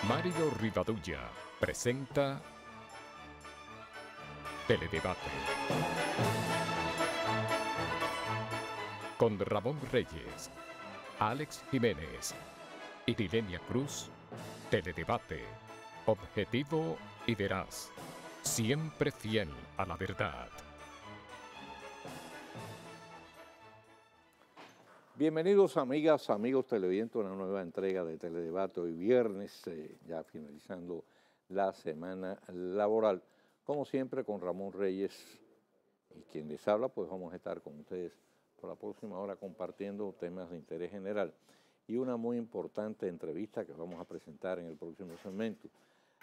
Mario Rivadulla presenta Teledebate con Ramón Reyes, Alex Jiménez y Dilenia Cruz. Teledebate, objetivo y veraz, siempre fiel a la verdad. Bienvenidos amigas, amigos televidentes a una nueva entrega de Teledebate hoy viernes, ya finalizando la semana laboral. Como siempre con Ramón Reyes y quien les habla, pues vamos a estar con ustedes por la próxima hora compartiendo temas de interés general y una muy importante entrevista que vamos a presentar en el próximo segmento.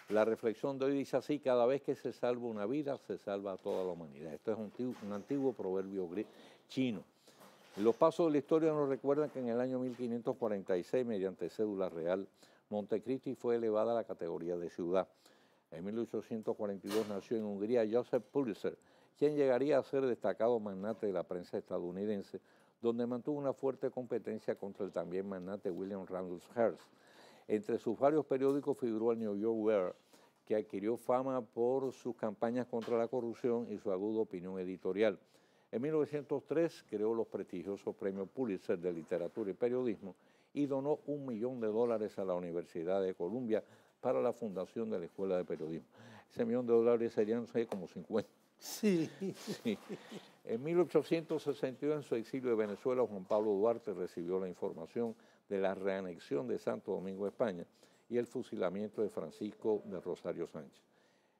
La reflexión de hoy dice así: cada vez que se salva una vida, se salva a toda la humanidad. Esto es un antiguo proverbio chino. Los pasos de la historia nos recuerdan que en el año 1546, mediante cédula real, Montecristi fue elevada a la categoría de ciudad. En 1842 nació en Hungría Joseph Pulitzer, quien llegaría a ser destacado magnate de la prensa estadounidense, donde mantuvo una fuerte competencia contra el también magnate William Randolph Hearst. Entre sus varios periódicos figuró el New York World, que adquirió fama por sus campañas contra la corrupción y su aguda opinión editorial. En 1903 creó los prestigiosos premios Pulitzer de literatura y periodismo y donó $1 millón a la Universidad de Columbia para la fundación de la Escuela de Periodismo. Ese $1 millón serían, no sé, como 50. Sí. Sí. En 1862, en su exilio de Venezuela, Juan Pablo Duarte recibió la información de la reanexión de Santo Domingo a España y el fusilamiento de Francisco de Rosario Sánchez.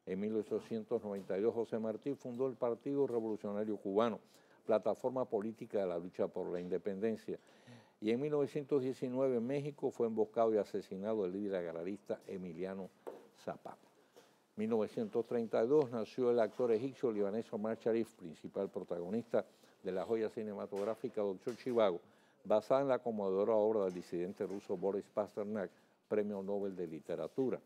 En 1892, José Martí fundó el Partido Revolucionario Cubano, plataforma política de la lucha por la independencia. Y en 1919, en México, fue emboscado y asesinado el líder agrarista Emiliano Zapata. En 1932 nació el actor egipcio libanés Omar Sharif, principal protagonista de la joya cinematográfica Doctor Zhivago, basada en la conmovedora obra del disidente ruso Boris Pasternak, Premio Nobel de Literatura.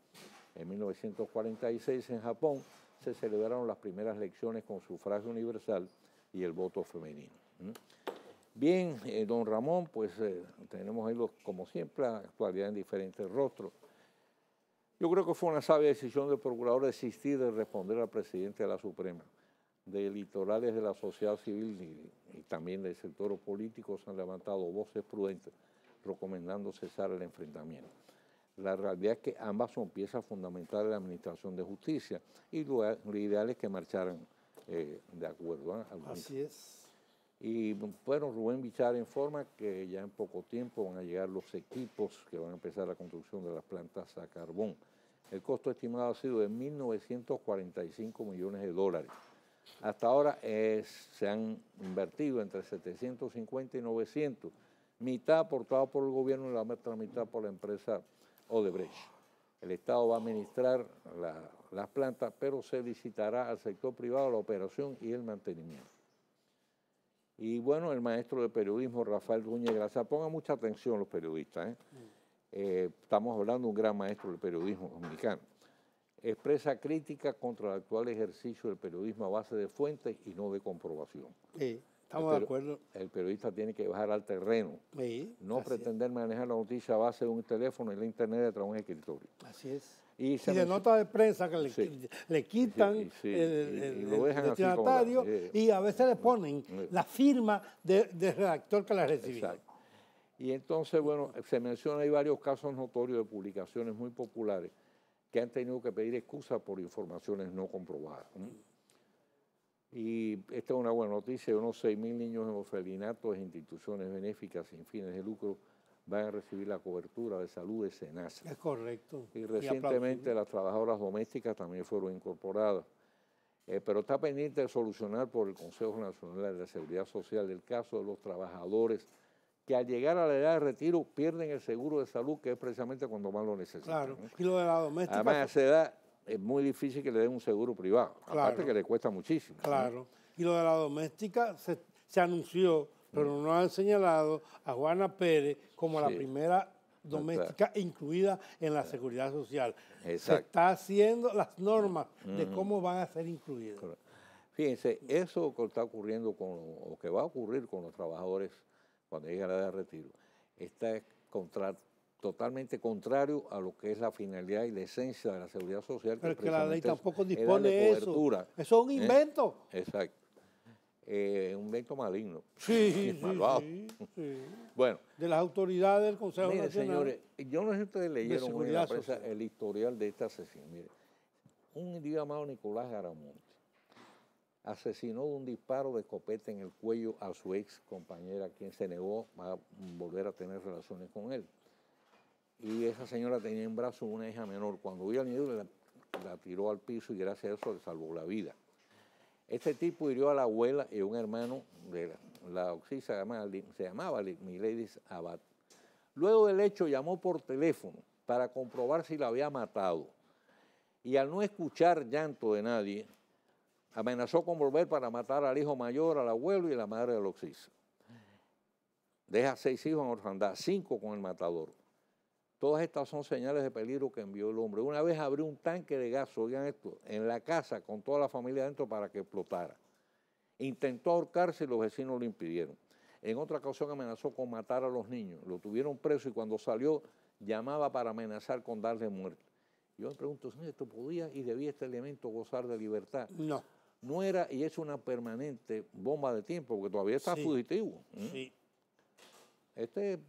En 1946, en Japón, se celebraron las primeras elecciones con sufragio universal y el voto femenino. Bien, don Ramón, pues tenemos ahí, como siempre, la actualidad en diferentes rostros. Yo creo que fue una sabia decisión del procurador desistir de responder al presidente de la Suprema. De litorales de la sociedad civil y también del sector político se han levantado voces prudentes recomendando cesar el enfrentamiento. La realidad es que ambas son piezas fundamentales de la administración de justicia y lo ideal es que marcharan de acuerdo. Así es. Y bueno, Rubén Bichar informa que ya en poco tiempo van a llegar los equipos que van a empezar la construcción de las plantas a carbón. El costo estimado ha sido de $1.945 millones. Hasta ahora se han invertido entre 750 y 900, mitad aportado por el gobierno y la otra mitad por la empresa Odebrecht. El Estado va a administrar las plantas, pero se licitará al sector privado la operación y el mantenimiento. Y bueno, el maestro de periodismo Rafael Ruñez Gracia, pongan mucha atención los periodistas, estamos hablando de un gran maestro del periodismo dominicano, expresa crítica contra el actual ejercicio del periodismo a base de fuentes y no de comprobación. Sí, estamos de acuerdo. El periodista tiene que bajar al terreno, Sí, no pretender manejar la noticia a base de un teléfono y la internet detrás de un escritorio. Así es. Y de nota de prensa que le quitan y lo dejan el destinatario y a veces le ponen la firma del redactor que la recibió. Exacto. Y entonces, bueno, se menciona hay varios casos notorios de publicaciones muy populares que han tenido que pedir excusa por informaciones no comprobadas. Y esta es una buena noticia: unos 6.000 niños en orfelinatos e instituciones benéficas sin fines de lucro van a recibir la cobertura de salud de SENASA. Es correcto. Y recientemente las trabajadoras domésticas también fueron incorporadas. Pero está pendiente de solucionar por el Consejo Nacional de la Seguridad Social el caso de los trabajadores que al llegar a la edad de retiro pierden el seguro de salud, que es precisamente cuando más lo necesitan. Claro, y lo de la doméstica. Además, a esa edad es muy difícil que le den un seguro privado, claro, aparte que le cuesta muchísimo. Claro, y lo de la doméstica se anunció, pero no han señalado a Juana Pérez como la primera doméstica incluida en la seguridad social. Exacto. Se está haciendo las normas de cómo van a ser incluidas. Fíjense, eso que está ocurriendo o que va a ocurrir con los trabajadores cuando lleguen a la edad de retiro, está totalmente contrario a lo que es la finalidad y la esencia de la seguridad social. Pero que la ley tampoco es dispone de eso. Eso es un invento. Exacto. Un invento maligno. Sí, malvado. Sí. Bueno. De las autoridades del Consejo Nacional. Señores, yo no sé si ustedes leyeron en la prensa el historial de este asesino. Mire, un individuo llamado Nicolás Garamonte asesinó de un disparo de escopeta en el cuello a su ex compañera, quien se negó a volver a tener relaciones con él. Y esa señora tenía en brazos una hija menor. Cuando vio al niño, la tiró al piso y gracias a eso le salvó la vida. Este tipo hirió a la abuela y a un hermano de la Oxy, se llamaba Miledis Abad. Luego del hecho llamó por teléfono para comprobar si la había matado. Y al no escuchar llanto de nadie, amenazó con volver para matar al hijo mayor, al abuelo y a la madre del Oxis. Deja 6 hijos en orfandad, 5 con el matador. Todas estas son señales de peligro que envió el hombre. Una vez abrió un tanque de gas, oigan esto, en la casa con toda la familia adentro para que explotara. Intentó ahorcarse y los vecinos lo impidieron. En otra ocasión amenazó con matar a los niños. Lo tuvieron preso y cuando salió llamaba para amenazar con darle muerte. Yo me pregunto, señor, ¿esto podía y debía este elemento gozar de libertad? No. No era y es una permanente bomba de tiempo porque todavía está fugitivo. Sí.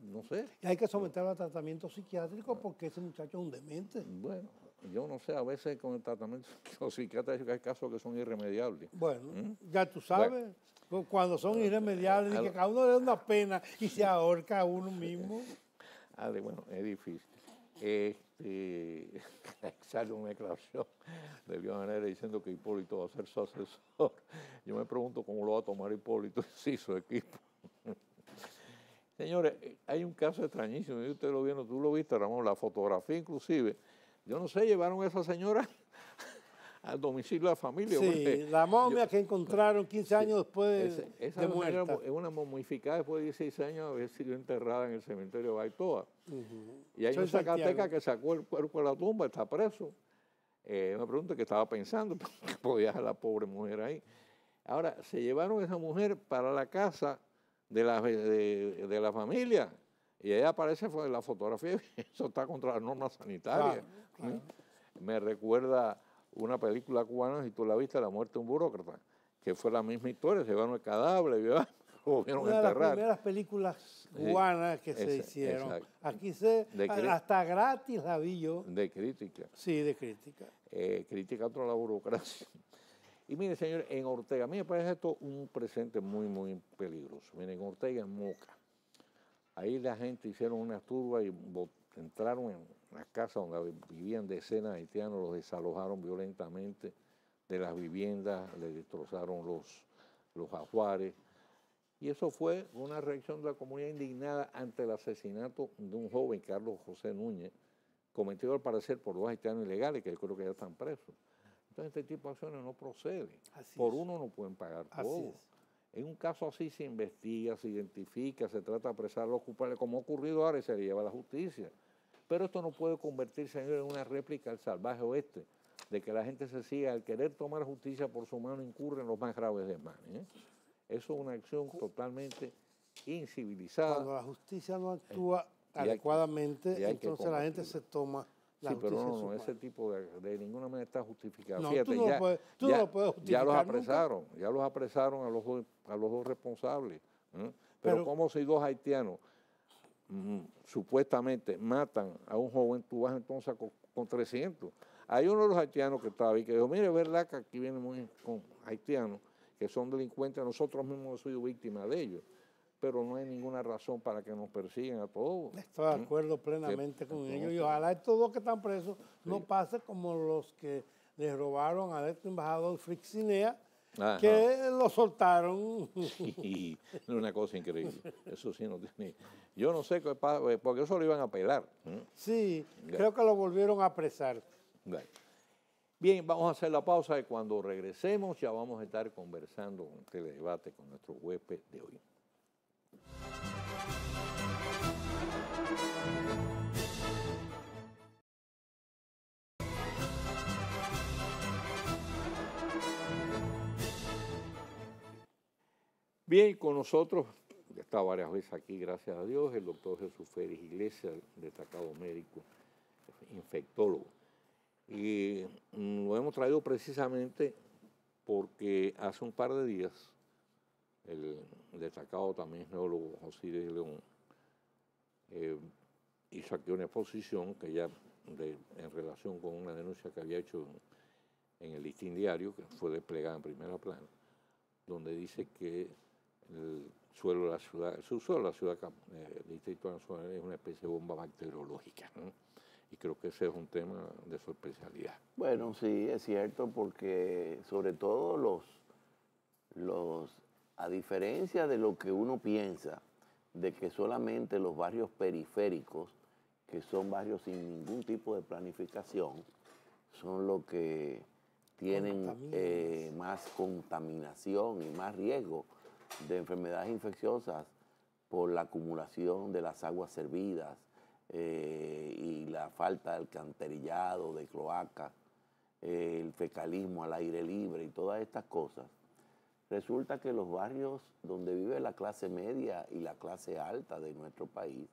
No sé. Y hay que someterlo a tratamiento psiquiátrico porque ese muchacho es un demente. Bueno, yo no sé, a veces con el tratamiento psiquiátrico hay casos que son irremediables. Bueno, ya tú sabes, cuando son irremediables, y que cada uno le da una pena y se ahorca a uno mismo. Bueno, es difícil. Sale una declaración de Viva Manera diciendo que Hipólito va a ser su asesor. Yo me pregunto cómo lo va a tomar Hipólito, sí, su equipo. Señores, hay un caso extrañísimo, y usted lo vieron, tú lo viste, Ramón, la fotografía inclusive. Yo no sé, llevaron a esa señora al domicilio de la familia. Sí, la momia que encontraron 15 años después de muerta. Es una momificada después de 16 años de haber sido enterrada en el cementerio de Baitoa. Y hay un zacateca que sacó el cuerpo de la tumba, está preso. Me pregunto qué estaba pensando, que podía dejar a la pobre mujer ahí. Ahora, se llevaron a esa mujer para la casa de la familia y ella aparece en la fotografía. Eso está contra las normas sanitarias. Claro. Me recuerda una película cubana, si tú la viste, La muerte de un burócrata, que fue la misma historia, se llevaron el cadáver, lo volvieron a enterrar. Una de las primeras películas cubanas que se hicieron. Exacto. Aquí hasta gratis la vi yo. De crítica. Sí, de crítica. Crítica contra la burocracia. Y mire, señores, en Ortega, a mí me parece esto un presente muy, muy peligroso. Miren, en Ortega, en Moca, ahí la gente hicieron unas turbas y entraron en las casas donde vivían decenas de haitianos, los desalojaron violentamente de las viviendas, les destrozaron los ajuares. Y eso fue una reacción de la comunidad indignada ante el asesinato de un joven, Carlos José Núñez, cometido al parecer por 2 haitianos ilegales, que yo creo que ya están presos. Entonces este tipo de acciones no proceden. Por uno no pueden pagar todo. En un caso así se investiga, se identifica, se trata de apresar a los culpables, como ha ocurrido ahora y se le lleva a la justicia. Pero esto no puede convertirse, señor, en una réplica al salvaje oeste, de que la gente se siga, al querer tomar justicia por su mano, incurre en los más graves desmanes. Eso es una acción totalmente incivilizada. Cuando la justicia no actúa adecuadamente, entonces la gente se toma la justicia. Pero no, ese tipo de ninguna manera está justificado. No, fíjate, tú no lo puedes justificar. Ya los apresaron a los dos responsables. Pero como si 2 haitianos supuestamente matan a un joven, tú vas entonces con 300. Hay uno de los haitianos que estaba ahí que dijo, mire, es verdad que aquí vienen con haitianos que son delincuentes, nosotros mismos hemos sido víctimas de ellos, pero no hay ninguna razón para que nos persigan a todos. Estoy de acuerdo plenamente con ellos y ojalá estos 2 que están presos no pase como los que les robaron al ex embajador Frixinea, que lo soltaron. Y es una cosa increíble. Eso sí no tiene. Yo no sé qué pasa, porque eso lo iban a apelar. Sí, creo que lo volvieron a apresar. Bien, vamos a hacer la pausa y cuando regresemos ya vamos a estar conversando en Teledebate con nuestro huésped de hoy. Bien, con nosotros estado varias veces aquí, gracias a Dios, el doctor Jesús Félix Iglesias, destacado médico, infectólogo. Y lo hemos traído precisamente porque hace un par de días el destacado también geólogo José de León hizo aquí una exposición que ya en relación con una denuncia que había hecho en el Listín Diario, que fue desplegada en primera plana, donde dice que el suelo de la ciudad, el subsuelo de la ciudad del Distrito Nacional es una especie de bomba bacteriológica, ¿no? Y creo que ese es un tema de su especialidad. Bueno, sí, es cierto, porque sobre todo a diferencia de lo que uno piensa, de que solamente los barrios periféricos, que son barrios sin ningún tipo de planificación, son los que tienen más contaminación y más riesgo de enfermedades infecciosas por la acumulación de las aguas servidas y la falta de alcantarillado, de cloaca, el fecalismo al aire libre y todas estas cosas. Resulta que los barrios donde vive la clase media y la clase alta de nuestro país,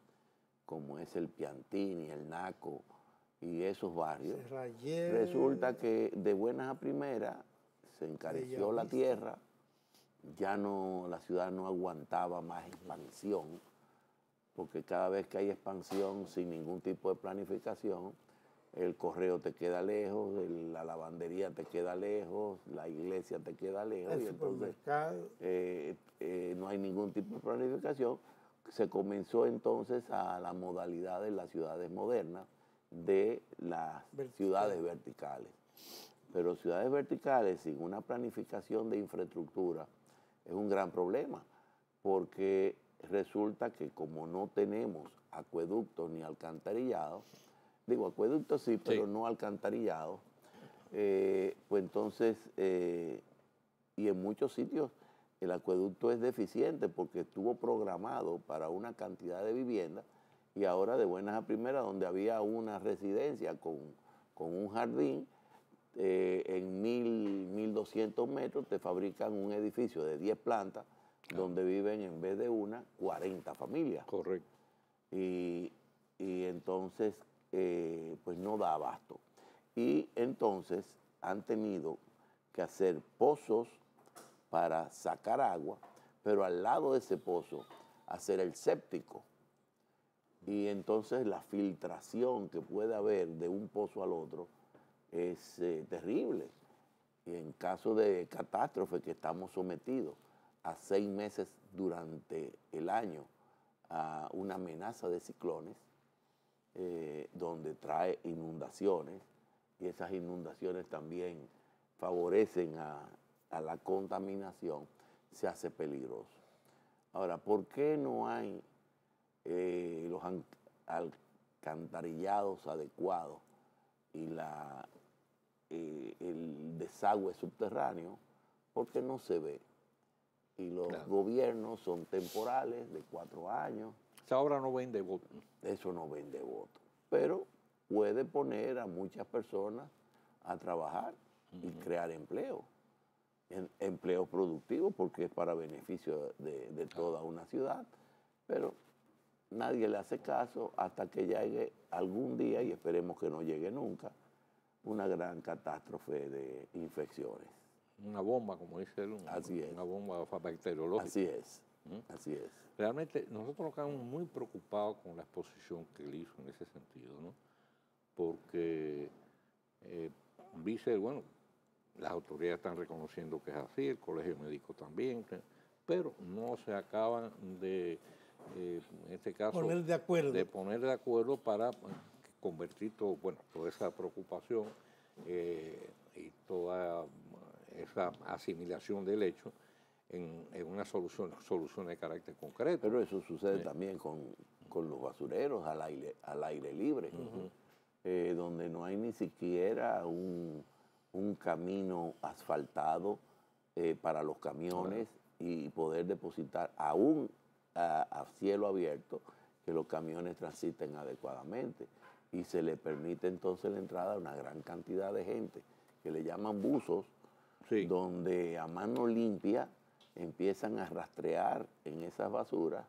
como es el Piantini, el Naco y esos barrios, resulta que de buenas a primeras se encareció la tierra, ya no, la ciudad no aguantaba más expansión, porque cada vez que hay expansión sin ningún tipo de planificación, el correo te queda lejos, la lavandería te queda lejos, la iglesia te queda lejos, y entonces no hay ningún tipo de planificación. Se comenzó entonces a la modalidad de las ciudades modernas, de las ciudades verticales. Pero ciudades verticales sin una planificación de infraestructura es un gran problema, porque resulta que como no tenemos acueductos ni alcantarillados, digo acueductos sí, pero no alcantarillados, pues entonces, y en muchos sitios el acueducto es deficiente porque estuvo programado para una cantidad de viviendas y ahora de buenas a primeras, donde había una residencia con un jardín, en 1.200 metros te fabrican un edificio de 10 plantas donde viven en vez de una, 40 familias. Correcto. Y entonces, pues no da abasto. Y entonces han tenido que hacer pozos para sacar agua, pero al lado de ese pozo hacer el séptico. Y entonces la filtración que puede haber de un pozo al otro es terrible. Y en caso de catástrofe que estamos sometidos a 6 meses durante el año a una amenaza de ciclones, donde trae inundaciones, y esas inundaciones también favorecen a la contaminación, se hace peligroso. Ahora, ¿por qué no hay los alcantarillados adecuados y el desagüe subterráneo? Porque no se ve. Y los gobiernos son temporales, de 4 años. Esa obra no vende voto. Eso no vende voto. Pero puede poner a muchas personas a trabajar y crear empleo. Empleo productivo, porque es para beneficio de toda una ciudad. Pero nadie le hace caso hasta que llegue algún día, y esperemos que no llegue nunca, una gran catástrofe de infecciones. Una bomba, como dice él, una bomba bacteriológica. Así es, así es. Realmente nosotros nos quedamos muy preocupados con la exposición que él hizo en ese sentido, ¿no? Porque dice, bueno, las autoridades están reconociendo que es así, el colegio médico también, pero no se acaban de, en este caso, poner de acuerdo para convertir toda esa preocupación y toda esa asimilación del hecho en una solución de carácter concreto. Pero eso sucede también con los basureros al aire libre, donde no hay ni siquiera un camino asfaltado para los camiones y poder depositar aún a cielo abierto, que los camiones transiten adecuadamente. Y se le permite entonces la entrada a una gran cantidad de gente, que le llaman buzos, donde a mano limpia empiezan a rastrear en esas basuras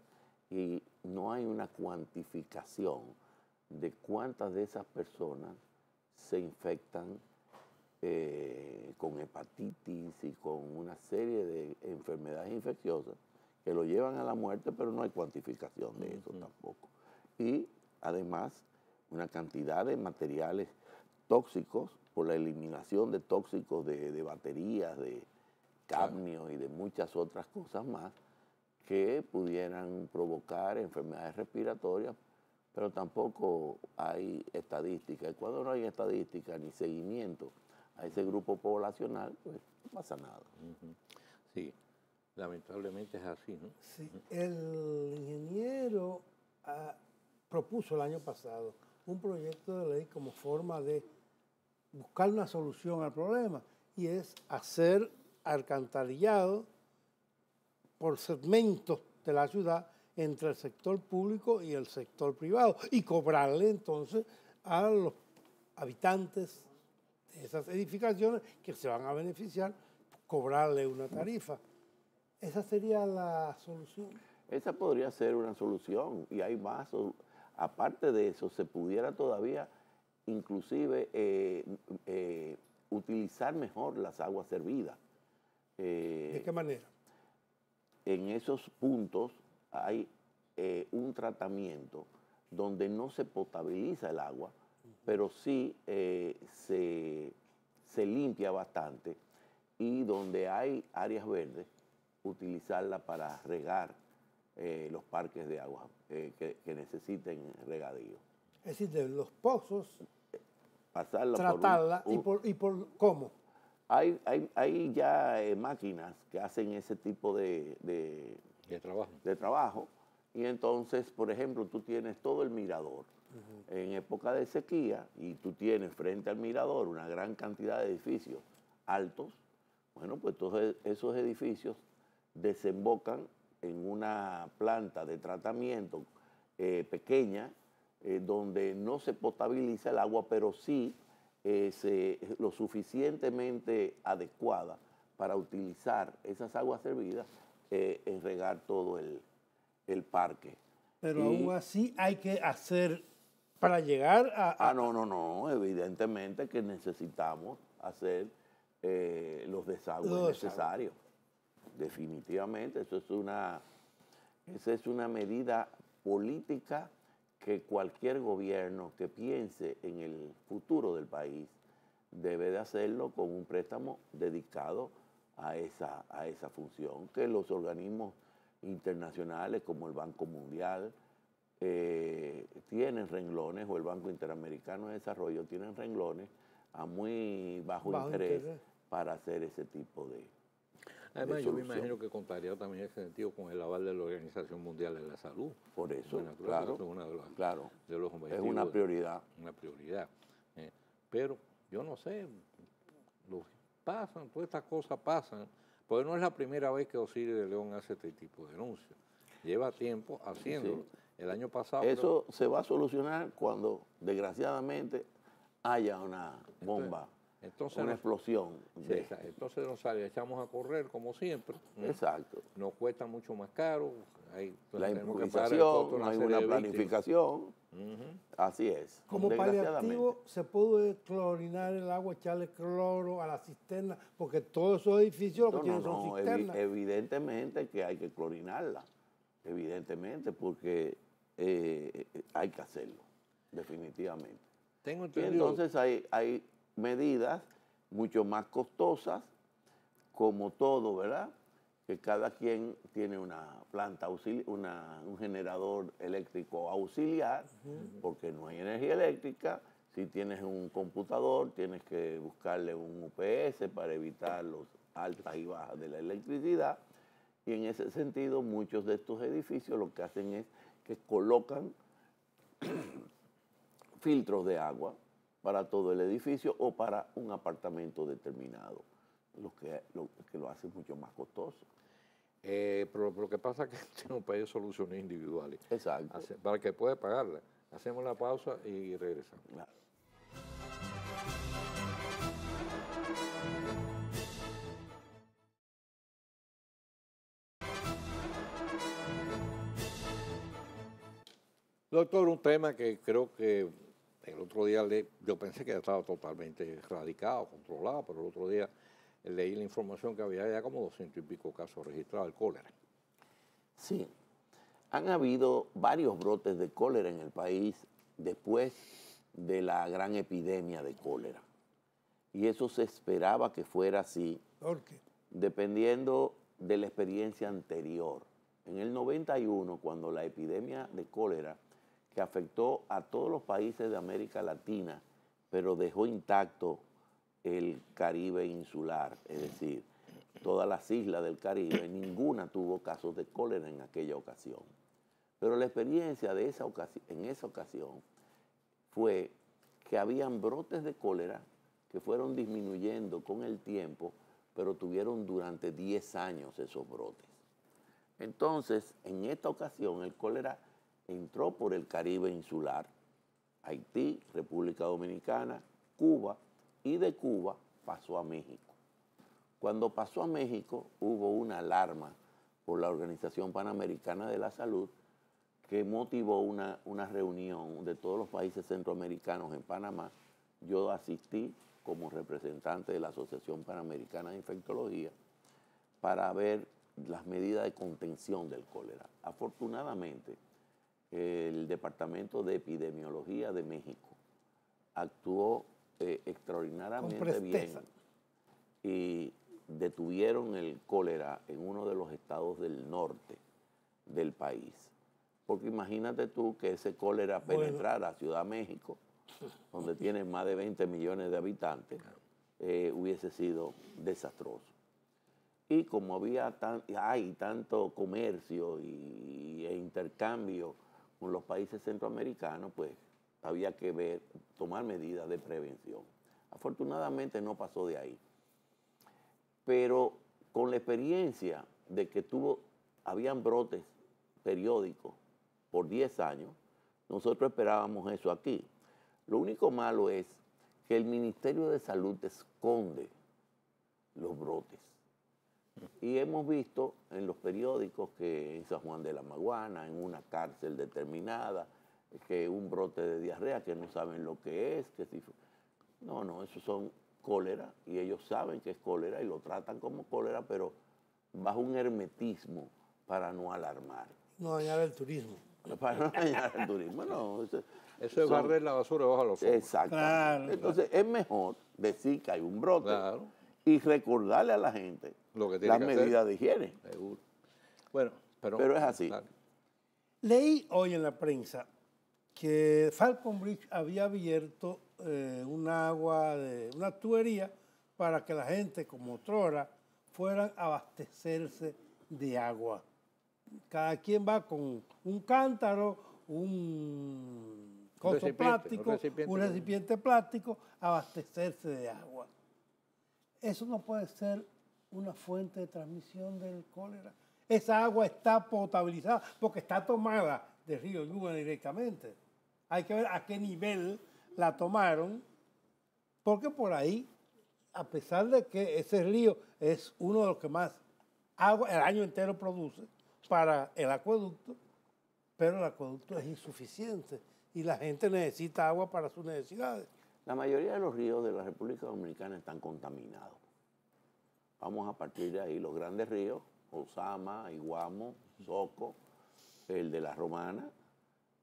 y no hay una cuantificación de cuántas de esas personas se infectan con hepatitis y con una serie de enfermedades infecciosas que lo llevan a la muerte, pero no hay cuantificación de eso tampoco. Y además, una cantidad de materiales tóxicos por la eliminación de tóxicos de baterías, de cadmio y de muchas otras cosas más que pudieran provocar enfermedades respiratorias, pero tampoco hay estadística. Y cuando no hay estadística ni seguimiento a ese grupo poblacional, pues no pasa nada. Sí, lamentablemente es así, ¿no? Sí, el ingeniero propuso el año pasado un proyecto de ley como forma de buscar una solución al problema, y es hacer alcantarillado por segmentos de la ciudad entre el sector público y el sector privado, y cobrarle entonces a los habitantes de esas edificaciones que se van a beneficiar, cobrarle una tarifa. ¿Esa sería la solución? Esa podría ser una solución, y hay más. Aparte de eso, se pudiera todavía inclusive utilizar mejor las aguas servidas. ¿De qué manera? En esos puntos hay un tratamiento donde no se potabiliza el agua, pero sí se limpia bastante, y donde hay áreas verdes, utilizarla para regar los parques de agua que necesiten regadío. Es decir, de los pozos, Pasarla tratarla, por ¿y por cómo? Hay ya máquinas que hacen ese tipo de trabajo. Y entonces, por ejemplo, tú tienes todo el mirador en época de sequía, y tú tienes frente al mirador una gran cantidad de edificios altos. Bueno, pues todos esos edificios desembocan en una planta de tratamiento pequeña, donde no se potabiliza el agua, pero sí lo suficientemente adecuada para utilizar esas aguas servidas en regar todo el parque. Pero aún así hay que hacer, para llegar a... No, evidentemente que necesitamos hacer los desagües necesarios. Definitivamente, esa es una medida política que cualquier gobierno que piense en el futuro del país debe de hacerlo con un préstamo dedicado a esa función, que los organismos internacionales como el Banco Mundial tienen renglones, o el Banco Interamericano de Desarrollo tienen renglones a muy bajo interés para hacer ese tipo de Además, yo me imagino que contaría también en ese sentido con el aval de la Organización Mundial de la Salud. Por eso, claro, es una prioridad. Una prioridad. Pero yo no sé, todas estas cosas pasan, porque no es la primera vez que Osiris de León hace este tipo de denuncias. Lleva tiempo haciéndolo. Sí. El año pasado... Eso se va a solucionar cuando, desgraciadamente, haya una bomba. Entonces, una explosión. Sí, entonces echamos a correr como siempre. Exacto. Nos cuesta mucho más caro. La improvisación, no hay una planificación. Así es. Como paliativo, ¿se puede clorinar el agua, echarle cloro a la cisterna? Porque todos esos edificios lo que tienen son cisternas. Evidentemente que hay que clorinarla. Evidentemente, porque hay que hacerlo. Definitivamente. Tengo entendido. Y entonces hay medidas mucho más costosas, como todo, ¿verdad? Que cada quien tiene una planta un generador eléctrico auxiliar, porque no hay energía eléctrica. Si tienes un computador, tienes que buscarle un UPS para evitar los altas y bajas de la electricidad. Y en ese sentido, muchos de estos edificios lo que hacen es que colocan filtros de agua para todo el edificio o para un apartamento determinado, lo que lo hace mucho más costoso. Pero lo que pasa es que tenemos países soluciones individuales. Exacto. Para que pueda pagarla. Hacemos la pausa y regresamos. Claro. Doctor, un tema que creo que el otro día yo pensé que estaba totalmente erradicado, controlado, pero el otro día leí la información que había ya como 200 y pico casos registrados de cólera. Sí, han habido varios brotes de cólera en el país después de la gran epidemia de cólera. Y eso se esperaba que fuera así, ¿Por qué? dependiendo de la experiencia anterior. En el 91, cuando la epidemia de cólera, que afectó a todos los países de América Latina, pero dejó intacto el Caribe insular, es decir, todas las islas del Caribe, ninguna tuvo casos de cólera en aquella ocasión. Pero la experiencia de en esa ocasión fue que habían brotes de cólera que fueron disminuyendo con el tiempo, pero tuvieron durante 10 años esos brotes. Entonces, en esta ocasión, el cólera entró por el Caribe insular, Haití, República Dominicana, Cuba, y de Cuba pasó a México. Cuando pasó a México, hubo una alarma por la Organización Panamericana de la Salud que motivó una reunión de todos los países centroamericanos en Panamá. Yo asistí como representante de la Asociación Panamericana de Infectología para ver las medidas de contención del cólera. Afortunadamente, el Departamento de Epidemiología de México actuó extraordinariamente bien y detuvieron el cólera en uno de los estados del norte del país. Porque imagínate tú que ese cólera penetrara a Ciudad México, donde tiene más de 20 millones de habitantes, hubiese sido desastroso. Y como hay tanto comercio e intercambio con los países centroamericanos, pues había que tomar medidas de prevención. Afortunadamente no pasó de ahí. Pero con la experiencia de que habían brotes periódicos por 10 años, nosotros esperábamos eso aquí. Lo único malo es que el Ministerio de Salud esconde los brotes. Y hemos visto en los periódicos que en San Juan de la Maguana, en una cárcel determinada, que un brote de diarrea que no saben lo que es. No, esos son cólera y ellos saben que es cólera y lo tratan como cólera, pero bajo un hermetismo para no alarmar. No dañar el turismo. Para no dañar el turismo, no. Eso es barrer la basura bajo los ojos. Exacto. Claro, entonces es mejor decir que hay un brote y recordarle a la gente las medidas de higiene. Seguro. Bueno, pero es así. Claro. Leí hoy en la prensa que Falcon Bridge había abierto una tubería para que la gente, como otrora, fueran a abastecerse de agua. Cada quien va con un cántaro, un recipiente plástico a abastecerse de agua. Eso no puede ser una fuente de transmisión del cólera. Esa agua está potabilizada porque está tomada del río Yuna directamente. Hay que ver a qué nivel la tomaron, porque por ahí, a pesar de que ese río es uno de los que más agua el año entero produce para el acueducto, pero el acueducto es insuficiente y la gente necesita agua para sus necesidades. La mayoría de los ríos de la República Dominicana están contaminados. Vamos a partir de ahí. Los grandes ríos, Osama, Iguamo, Soco, el de la Romana,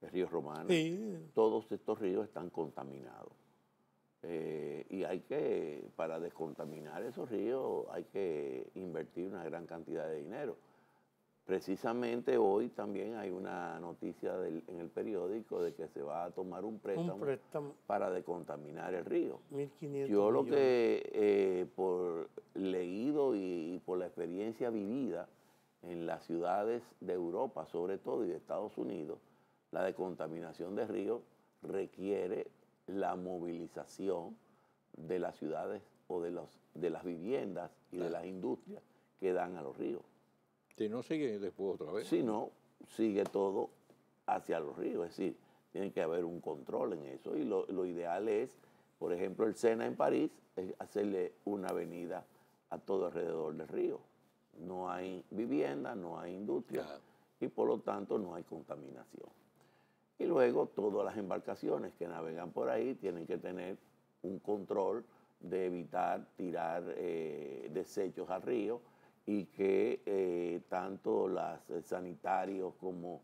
el río Romana, todos estos ríos están contaminados. Y para descontaminar esos ríos hay que invertir una gran cantidad de dinero. Precisamente hoy también hay una noticia en el periódico de que se va a tomar un préstamo para descontaminar el río. 1.500 Yo lo millones. que por leído y por la experiencia vivida en las ciudades de Europa, sobre todo, y de Estados Unidos, la descontaminación de ríos requiere la movilización de las ciudades o de las viviendas y de las industrias que dan a los ríos. Si no, sigue después otra vez. Si no, sigue todo hacia los ríos. Es decir, tiene que haber un control en eso. Y lo ideal es, por ejemplo, el Sena en París, es hacerle una avenida a todo alrededor del río. No hay vivienda, no hay industria y por lo tanto no hay contaminación. Y luego todas las embarcaciones que navegan por ahí tienen que tener un control de evitar tirar desechos al río y que tanto los sanitarios como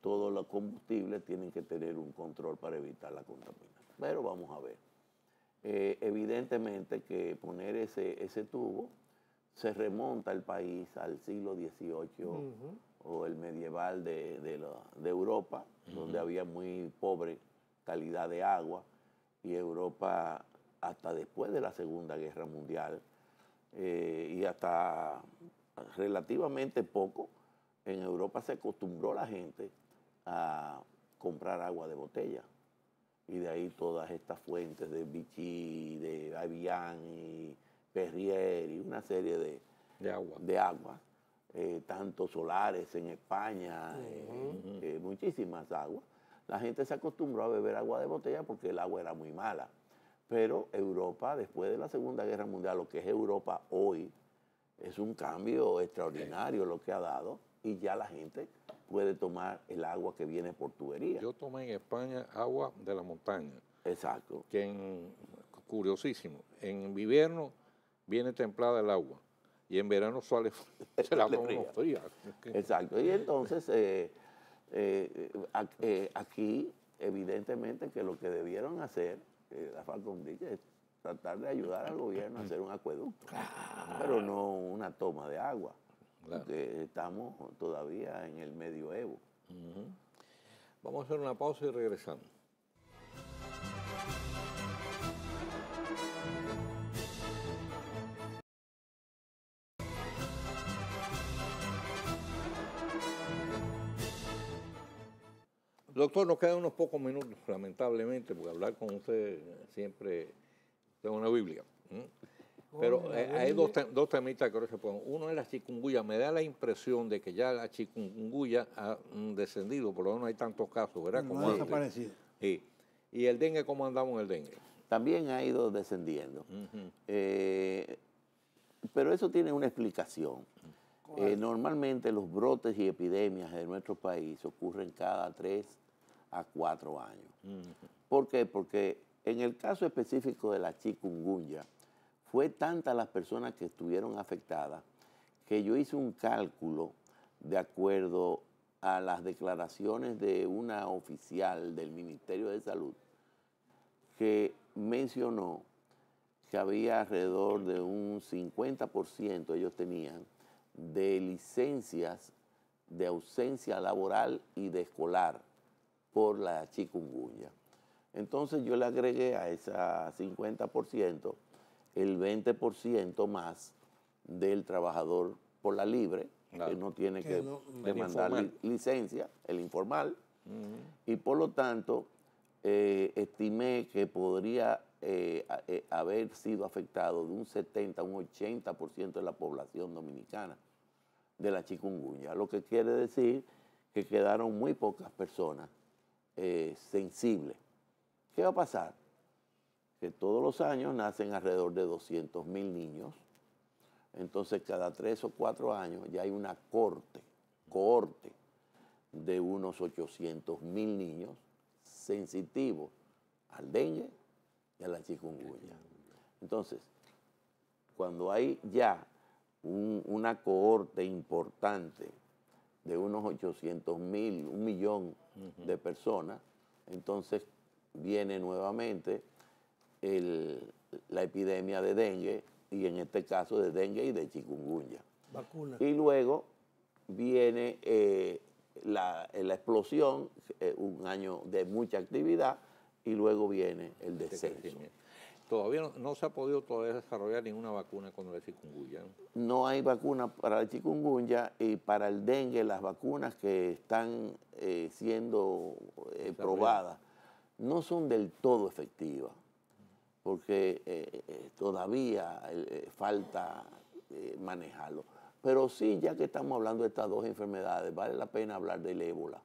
todos los combustibles tienen que tener un control para evitar la contaminación. Pero vamos a ver. Evidentemente que poner ese tubo se remonta el país al siglo XVIII o el medieval de Europa, donde había muy pobre calidad de agua, y Europa hasta después de la Segunda Guerra Mundial y hasta relativamente poco, en Europa se acostumbró la gente a comprar agua de botella. Y de ahí todas estas fuentes de Vichy, de Avian y Perrier y una serie de agua, tanto solares en España, muchísimas aguas. La gente se acostumbró a beber agua de botella porque el agua era muy mala. Pero Europa, después de la Segunda Guerra Mundial, lo que es Europa hoy, es un cambio extraordinario lo que ha dado, y ya la gente puede tomar el agua que viene por tubería. Yo tomé en España agua de la montaña. Exacto. Curiosísimo, en invierno viene templada el agua y en verano sale se la toma fría. Exacto. Y entonces aquí evidentemente que lo que debieron hacer la Falcon Bridge es tratar de ayudar al gobierno a hacer un acueducto, pero no una toma de agua. Claro. Porque estamos todavía en el medioevo. Vamos a hacer una pausa y regresamos. Doctor, nos quedan unos pocos minutos, lamentablemente, porque hablar con usted siempre es una Biblia. Pero hay dos temitas que ahora se pueden. Uno es la chikungunya. Me da la impresión de que ya la chikungunya ha descendido, por lo menos no hay tantos casos, ¿verdad? No ha desaparecido. Sí. ¿Y el dengue, cómo andamos en el dengue? También ha ido descendiendo. Pero eso tiene una explicación. Normalmente los brotes y epidemias en nuestro país ocurren cada 3 a 4 años. ¿Por qué? Porque en el caso específico de la chikungunya, fue tantas las personas que estuvieron afectadas que yo hice un cálculo de acuerdo a las declaraciones de una oficial del Ministerio de Salud que mencionó que había alrededor de un 50%, ellos tenían, de licencias de ausencia laboral y de escolar por la chikungunya. Entonces yo le agregué a ese 50% el 20% más del trabajador por la libre, claro, que no tiene que demandar licencia, el informal, y por lo tanto estimé que podría haber sido afectado de un 70 a un 80% de la población dominicana de la chikungunya, lo que quiere decir que quedaron muy pocas personas sensibles. ¿Qué va a pasar? Que todos los años nacen alrededor de 200.000 niños, entonces cada 3 o 4 años ya hay una cohorte de unos 800.000 niños sensitivos al dengue y a la chikungunya. Entonces, cuando hay ya una cohorte importante de unos 800.000, 1.000.000 de personas, entonces viene nuevamente la epidemia de dengue, y en este caso de dengue y de chikungunya. Vacuna. Y luego viene la explosión, un año de mucha actividad, y luego viene el descenso. Todavía no se ha podido todavía desarrollar ninguna vacuna contra la chikungunya. No hay vacuna para la chikungunya, y para el dengue las vacunas que están siendo probadas no son del todo efectivas, porque todavía falta manejarlo. Pero sí, ya que estamos hablando de estas dos enfermedades, vale la pena hablar del ébola.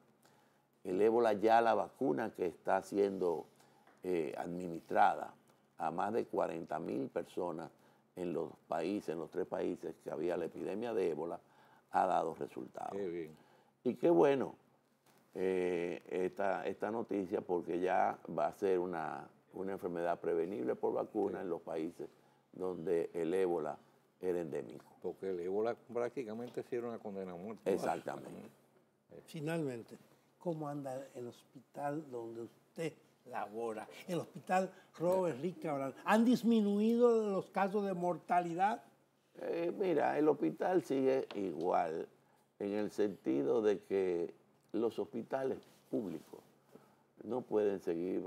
El ébola, ya la vacuna que está siendo administrada a más de 40.000 personas en los países, en los 3 países que había la epidemia de ébola, ha dado resultados. Qué bien. Y qué bueno, esta noticia porque ya va a ser una enfermedad prevenible por vacuna en los países donde el ébola era endémico. Porque el ébola prácticamente sí era una condena a muerte. Exactamente. Finalmente, ¿cómo anda el hospital donde usted labora? El hospital Robert Enrique Cabral. ¿Han disminuido los casos de mortalidad? Mira, el hospital sigue igual en el sentido de que los hospitales públicos no pueden seguir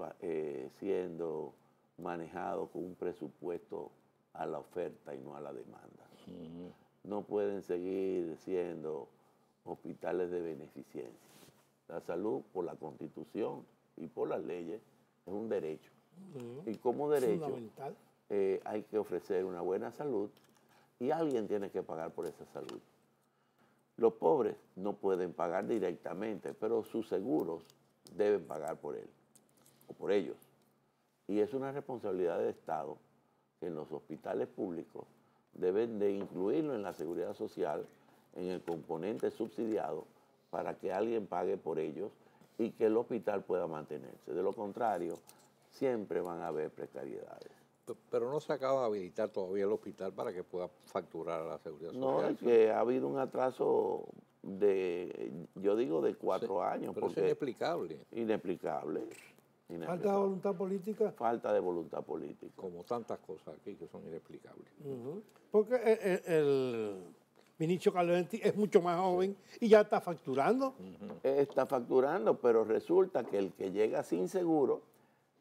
siendo manejados con un presupuesto a la oferta y no a la demanda. No pueden seguir siendo hospitales de beneficencia. La salud, por la Constitución y por las leyes, es un derecho. Y como derecho hay que ofrecer una buena salud y alguien tiene que pagar por esa salud. Los pobres no pueden pagar directamente, pero sus seguros deben pagar por él o por ellos. Y es una responsabilidad del Estado que en los hospitales públicos deben de incluirlo en la seguridad social, en el componente subsidiado, para que alguien pague por ellos y que el hospital pueda mantenerse. De lo contrario, siempre van a haber precariedades. Pero no se acaba de habilitar todavía el hospital para que pueda facturar a la seguridad social. No, es que ha habido un atraso yo digo de 4 años. Pero porque es inexplicable. Inexplicable. ¿Falta de voluntad política? Falta de voluntad política. Como tantas cosas aquí que son inexplicables. Porque el ministro Calventi es mucho más joven y ya está facturando. Está facturando, pero resulta que el que llega sin seguro,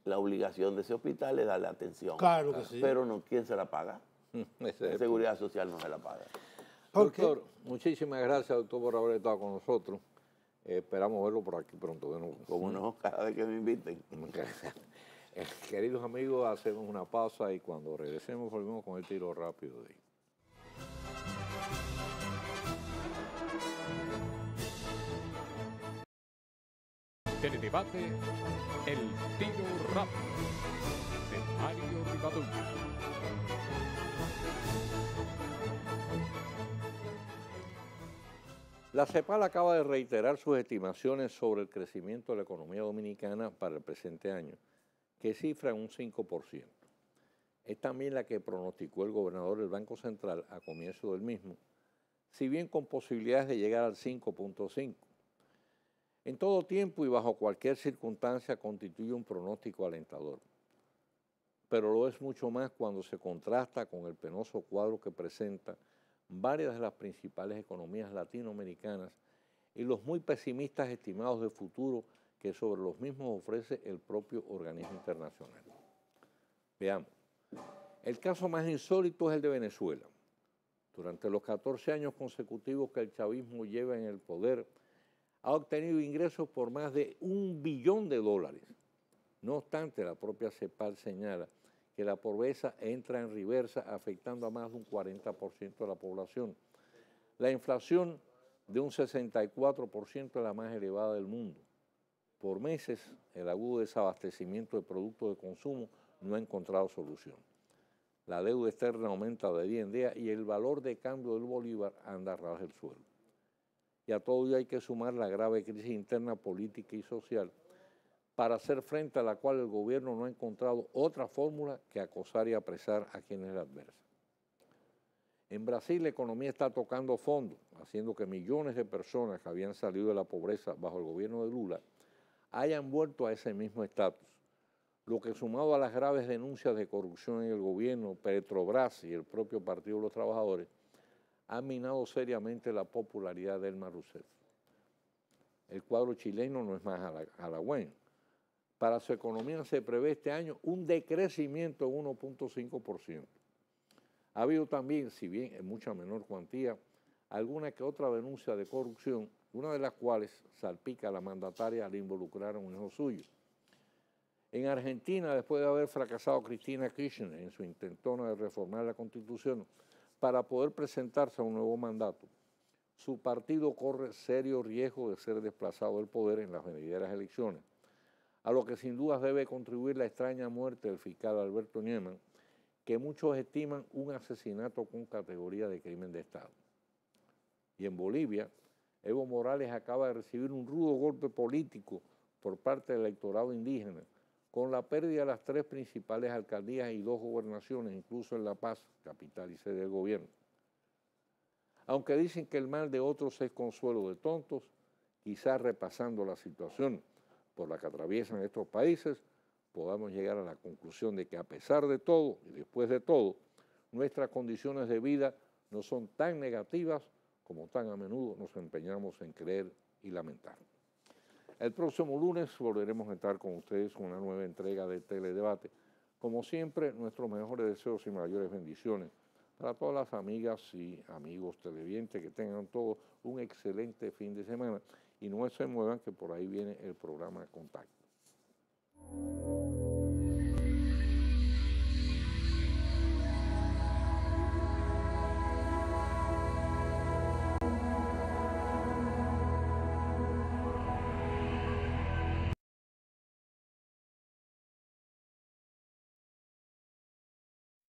la obligación de ese hospital es darle atención. Claro que sí. Pero no, ¿quién se la paga? La Seguridad Social no se la paga. Doctor, muchísimas gracias, doctor, por haber estado con nosotros. Esperamos verlo por aquí pronto de nuevo. Como no, cada vez que me inviten. Queridos amigos, hacemos una pausa y cuando regresemos volvemos con el tiro rápido de ahí. Teledebate El Tiro Rápido de Mario Rivadavia. La CEPAL acaba de reiterar sus estimaciones sobre el crecimiento de la economía dominicana para el presente año, que cifra en un 5%. Es también la que pronosticó el gobernador del Banco Central a comienzo del mismo, si bien con posibilidades de llegar al 5.5%. En todo tiempo y bajo cualquier circunstancia constituye un pronóstico alentador, pero lo es mucho más cuando se contrasta con el penoso cuadro que presenta varias de las principales economías latinoamericanas y los muy pesimistas estimados de futuro que sobre los mismos ofrece el propio organismo internacional. Veamos, el caso más insólito es el de Venezuela. Durante los 14 años consecutivos que el chavismo lleva en el poder, ha obtenido ingresos por más de $1 billón. No obstante, la propia CEPAL señala que la pobreza entra en reversa, afectando a más de un 40% de la población. La inflación de un 64% es la más elevada del mundo. Por meses, el agudo desabastecimiento de productos de consumo no ha encontrado solución. La deuda externa aumenta de día en día y el valor de cambio del bolívar anda a ras del suelo. Y a todo ello hay que sumar la grave crisis interna política y social, para hacer frente a la cual el gobierno no ha encontrado otra fórmula que acosar y apresar a quienes la adversan. En Brasil la economía está tocando fondo, haciendo que millones de personas que habían salido de la pobreza bajo el gobierno de Lula hayan vuelto a ese mismo estatus, lo que sumado a las graves denuncias de corrupción en el gobierno, Petrobras y el propio Partido de los Trabajadores, ha minado seriamente la popularidad de Dilma Rousseff. El cuadro chileno no es más halagüeño. Para su economía se prevé este año un decrecimiento de 1.5%. Ha habido también, si bien en mucha menor cuantía, alguna que otra denuncia de corrupción, una de las cuales salpica a la mandataria al involucrar a un hijo suyo. En Argentina, después de haber fracasado Cristina Kirchner en su intentona de reformar la Constitución para poder presentarse a un nuevo mandato, su partido corre serio riesgo de ser desplazado del poder en las venideras elecciones, a lo que sin dudas debe contribuir la extraña muerte del fiscal Alberto Nieman, que muchos estiman un asesinato con categoría de crimen de Estado. Y en Bolivia, Evo Morales acaba de recibir un rudo golpe político por parte del electorado indígena, con la pérdida de las 3 principales alcaldías y 2 gobernaciones, incluso en La Paz, capital y sede del gobierno. Aunque dicen que el mal de otros es consuelo de tontos, quizás repasando la situación por la que atraviesan estos países, podamos llegar a la conclusión de que a pesar de todo y después de todo, nuestras condiciones de vida no son tan negativas como tan a menudo nos empeñamos en creer y lamentar. El próximo lunes volveremos a estar con ustedes con una nueva entrega de Teledebate. Como siempre, nuestros mejores deseos y mayores bendiciones para todas las amigas y amigos televidentes, que tengan todos un excelente fin de semana y no se muevan, que por ahí viene el programa Contacto.